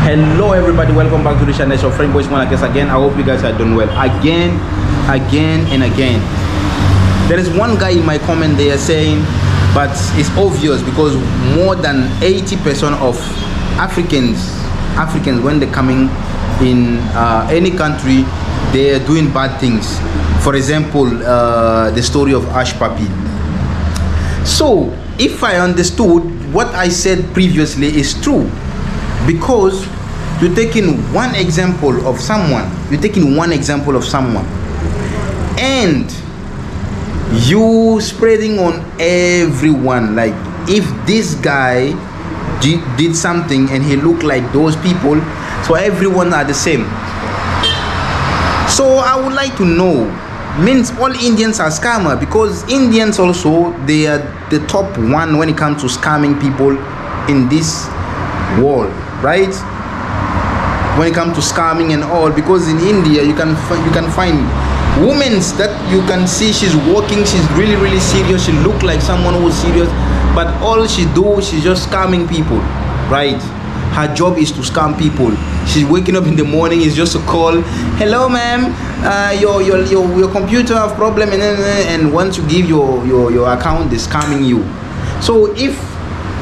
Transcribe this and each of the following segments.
Hello everybody, welcome back to the channel. So friend boys Monakes again. I hope you guys are doing well again and again. There is one guy in my comment there saying, but it's obvious because more than 80% of Africans when they're coming in any country, they are doing bad things. For example, the story of Ash Papi. So if I understood what I said previously is true, because you're taking one example of someone, and you spreading on everyone. Like if this guy did something and he looked like those people, so everyone are the same. So I would like to know, means all Indians are scammer? Because Indians also, they are the top one when it comes to scamming people in this world, right? When it comes to scamming and all, because in India you can find women that you can see she's working, she's really serious, she look like someone who's serious, but all she do, she's just scamming people, right? Her job is to scam people. She's waking up in the morning, is just a call, hello ma'am, your computer have problem, and once you give your account, they're scamming you. So if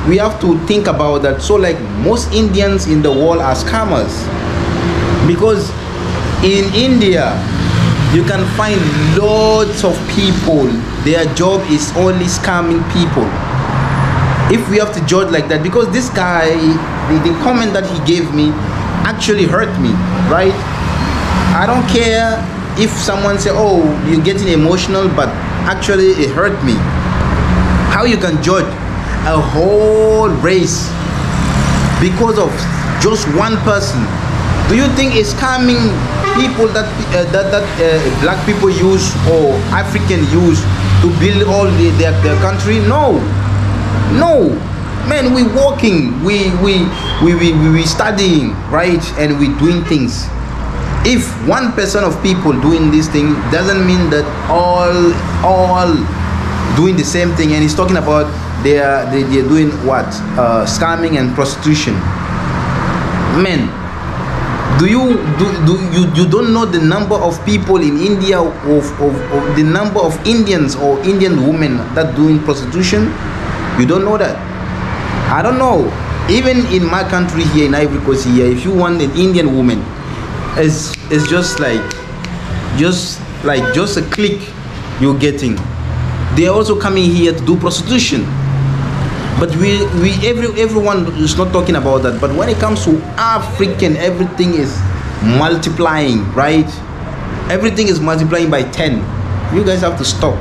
we have to think about that, so like most Indians in the world are scammers, because in India you can find lots of people, their job is only scamming people. If we have to judge like that, because this guy, the comment that he gave me actually hurt me, right? I don't care if someone say, oh, you're getting emotional, but actually it hurt me. How you can judge a whole race because of just one person? Do you think it's scamming people that black people use or African use to build all their country? No, man, we working, we studying, right? And we doing things. If 1% of people doing this thing, doesn't mean that all doing the same thing. And he's talking about they're doing what? Scamming and prostitution. Men, you don't know the number of people in India, of the number of Indians or Indian women that doing prostitution? You don't know that? I don't know. Even in my country here in Ivory Coast here, if you want an Indian woman, it's just a click you're getting. They are also coming here to do prostitution. But everyone is not talking about that. But when it comes to African, everything is multiplying, right? Everything is multiplying by 10. You guys have to stop.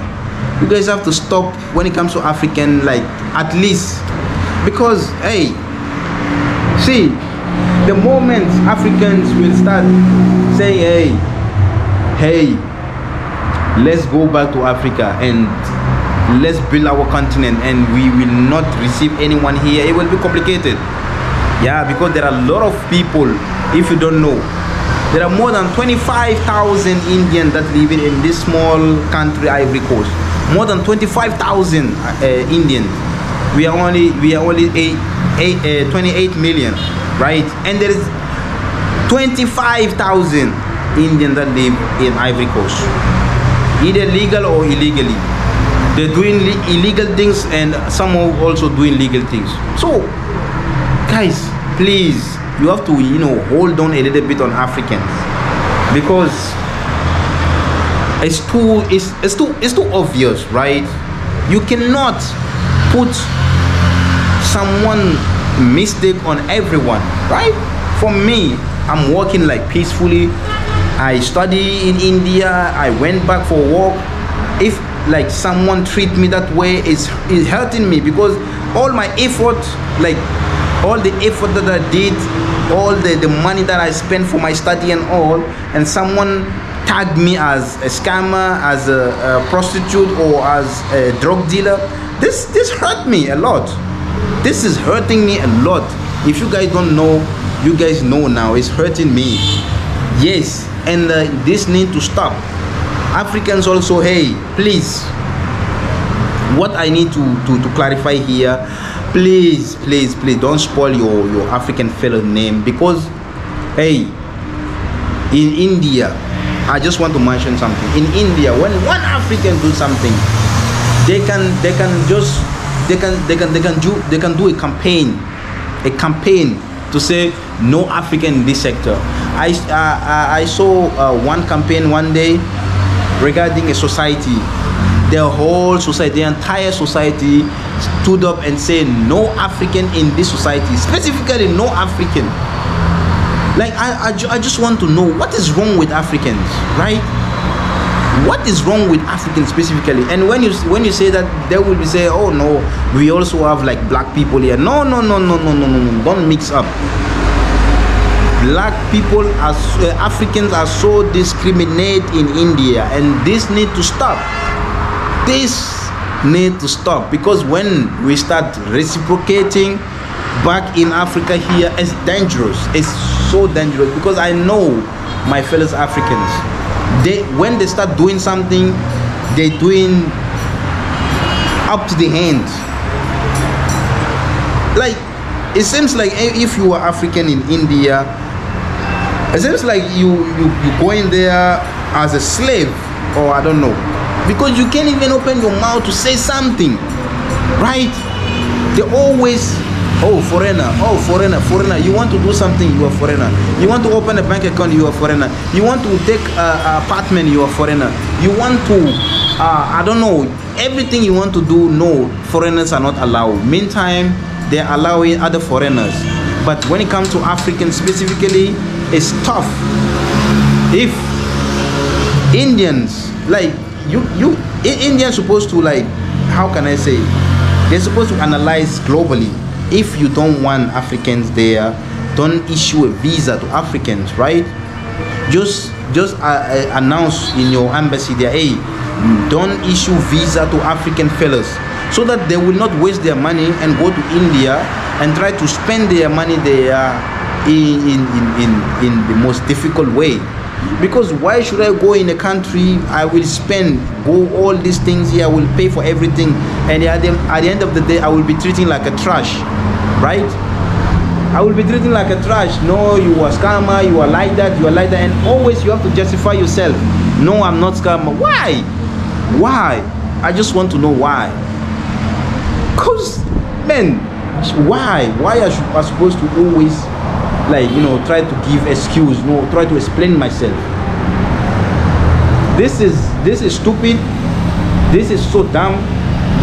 You guys have to stop when it comes to African, like at least, because hey, see, the moment Africans will start saying, hey, let's go back to Africa and let's build our continent, and we will not receive anyone here, it will be complicated. Yeah, because there are a lot of people. If you don't know, there are more than 25,000 Indians that live in this small country, Ivory Coast. More than 25,000 Indians. We are only 28 million, right? And there is 25,000 Indians that live in Ivory Coast, either legal or illegally. They're doing illegal things, and some are also doing legal things. So guys, please, you have to hold on a little bit on Africans, because it's too obvious, right? You cannot put someone mistake on everyone, right? For me, I'm working like peacefully. I study in India, I went back for work. If like someone treat me that way, it's hurting me, because all my effort, like all the effort that I did, all the money that I spent for my study and all, and someone tagged me as a scammer, as a prostitute, or as a drug dealer, this hurt me a lot. This is hurting me a lot. If you guys don't know, you guys know now. It's hurting me. Yes, and this need to stop. Africans also, hey, please, what I need to clarify here, please, please, please don't spoil your African fellow name, because hey, in India, I just want to mention something. In India, when one African do something, they can do a campaign to say no African in this sector. I saw one campaign one day regarding a society. The whole society, the entire society stood up and said no African in this society, specifically no African. Like I just want to know what is wrong with Africans, right? What is wrong with Africans specifically? And when you say that, they will be say, oh no, we also have like black people here. No, don't mix up. Black people are Africans are so discriminated in India, and this need to stop. This need to stop, because when we start reciprocating back in Africa here, it's dangerous. It's so dangerous, because I know my fellow Africans, when they start doing something, they're doing up to the hand. Like, it seems like if you are African in India, it seems like you go in there as a slave, or I don't know, because you can't even open your mouth to say something, right? They always, oh foreigner, you want to do something, you are foreigner. You want to open a bank account, you are foreigner. You want to take an apartment, you are foreigner. You want to I don't know, everything you want to do, no, foreigners are not allowed. Meantime, they're allowing other foreigners. But when it comes to Africans specifically, it's tough. If Indians, like Indians supposed to, like, how can I say, they're supposed to analyze globally. If you don't want Africans there, don't issue a visa to Africans, right? Just announce in your embassy there, hey, don't issue visa to African fellas, so that they will not waste their money and go to India and try to spend their money there in the most difficult way. Because why should I go in a country, I will go all these things here, I will pay for everything, and at the end of the day I will be treating like a trash, right? I will be treating like a trash. No, you are scammer, you are like that, and always you have to justify yourself. No, I'm not scammer. Why? I just want to know why. Cause, man, why are I supposed to always, like, you know, try to give excuse, try to explain myself? This is stupid. This is so dumb,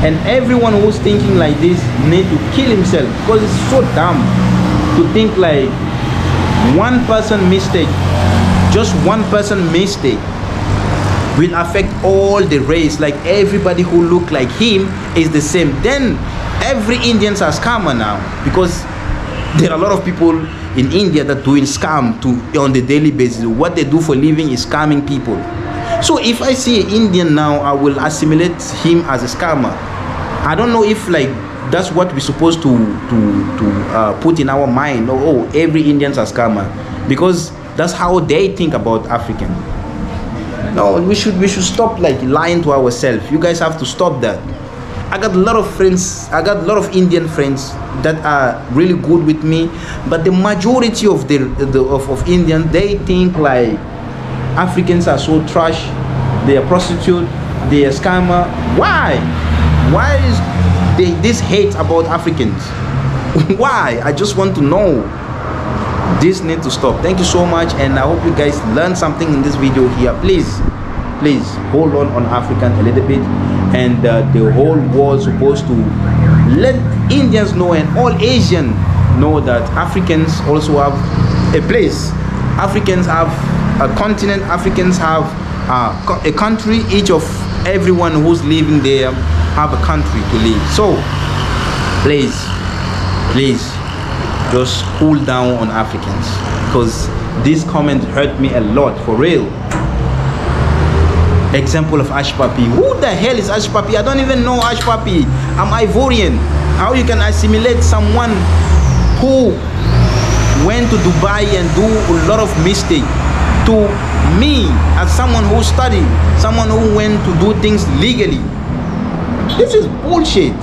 and everyone who's thinking like this need to kill himself, because it's so dumb to think like one person mistake, just one person mistake will affect all the race. Like everybody who look like him is the same. Then every Indians are scammer now, because there are a lot of people in India that doing scam on the daily basis. What they do for living is scamming people. So if I see an Indian now, I will assimilate him as a scammer. I don't know if like that's what we're supposed to put in our mind. Oh, every Indians are scammer, because that's how they think about African. No, we should stop like lying to ourselves. You guys have to stop that. I got a lot of friends, I got a lot of Indian friends that are really good with me, but the majority of of Indians, they think like Africans are so trash, they are prostitute, they are scammer. Why is this hate about Africans? Why? I just want to know. This needs to stop. Thank you so much, and I hope you guys learned something in this video here. Please hold on African a little bit, and the whole world supposed to let Indians know and all Asian know that Africans also have a place. Africans have a continent. Africans have a country. Everyone who's living there have a country to live. So please just cool down on Africans, because this comment hurt me a lot, for real. Example of Ash Papi. Who the hell is Ash Papi? I don't even know Ash Papi. I'm Ivorian. How you can assimilate someone who went to Dubai and do a lot of mistake to me as someone who studied, someone who went to do things legally? This is bullshit.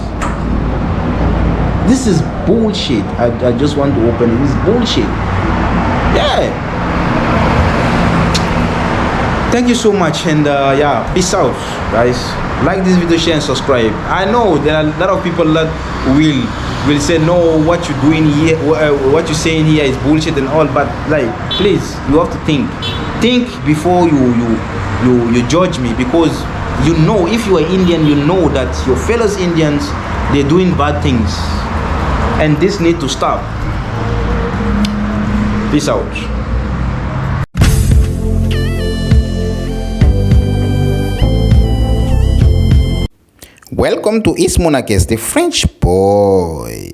This is bullshit. I just want to open it. This is bullshit. Yeah. Thank you so much, and yeah, peace out, guys. Like this video, share and subscribe. I know there are a lot of people that will say, no, what you're doing here, what you're saying here is bullshit and all, but like, please, you have to think before you judge me, because you know, if you are Indian, you know that your fellow Indians, they're doing bad things, and this need to stop. Peace out. Welcome to East Monarchist, the French boy.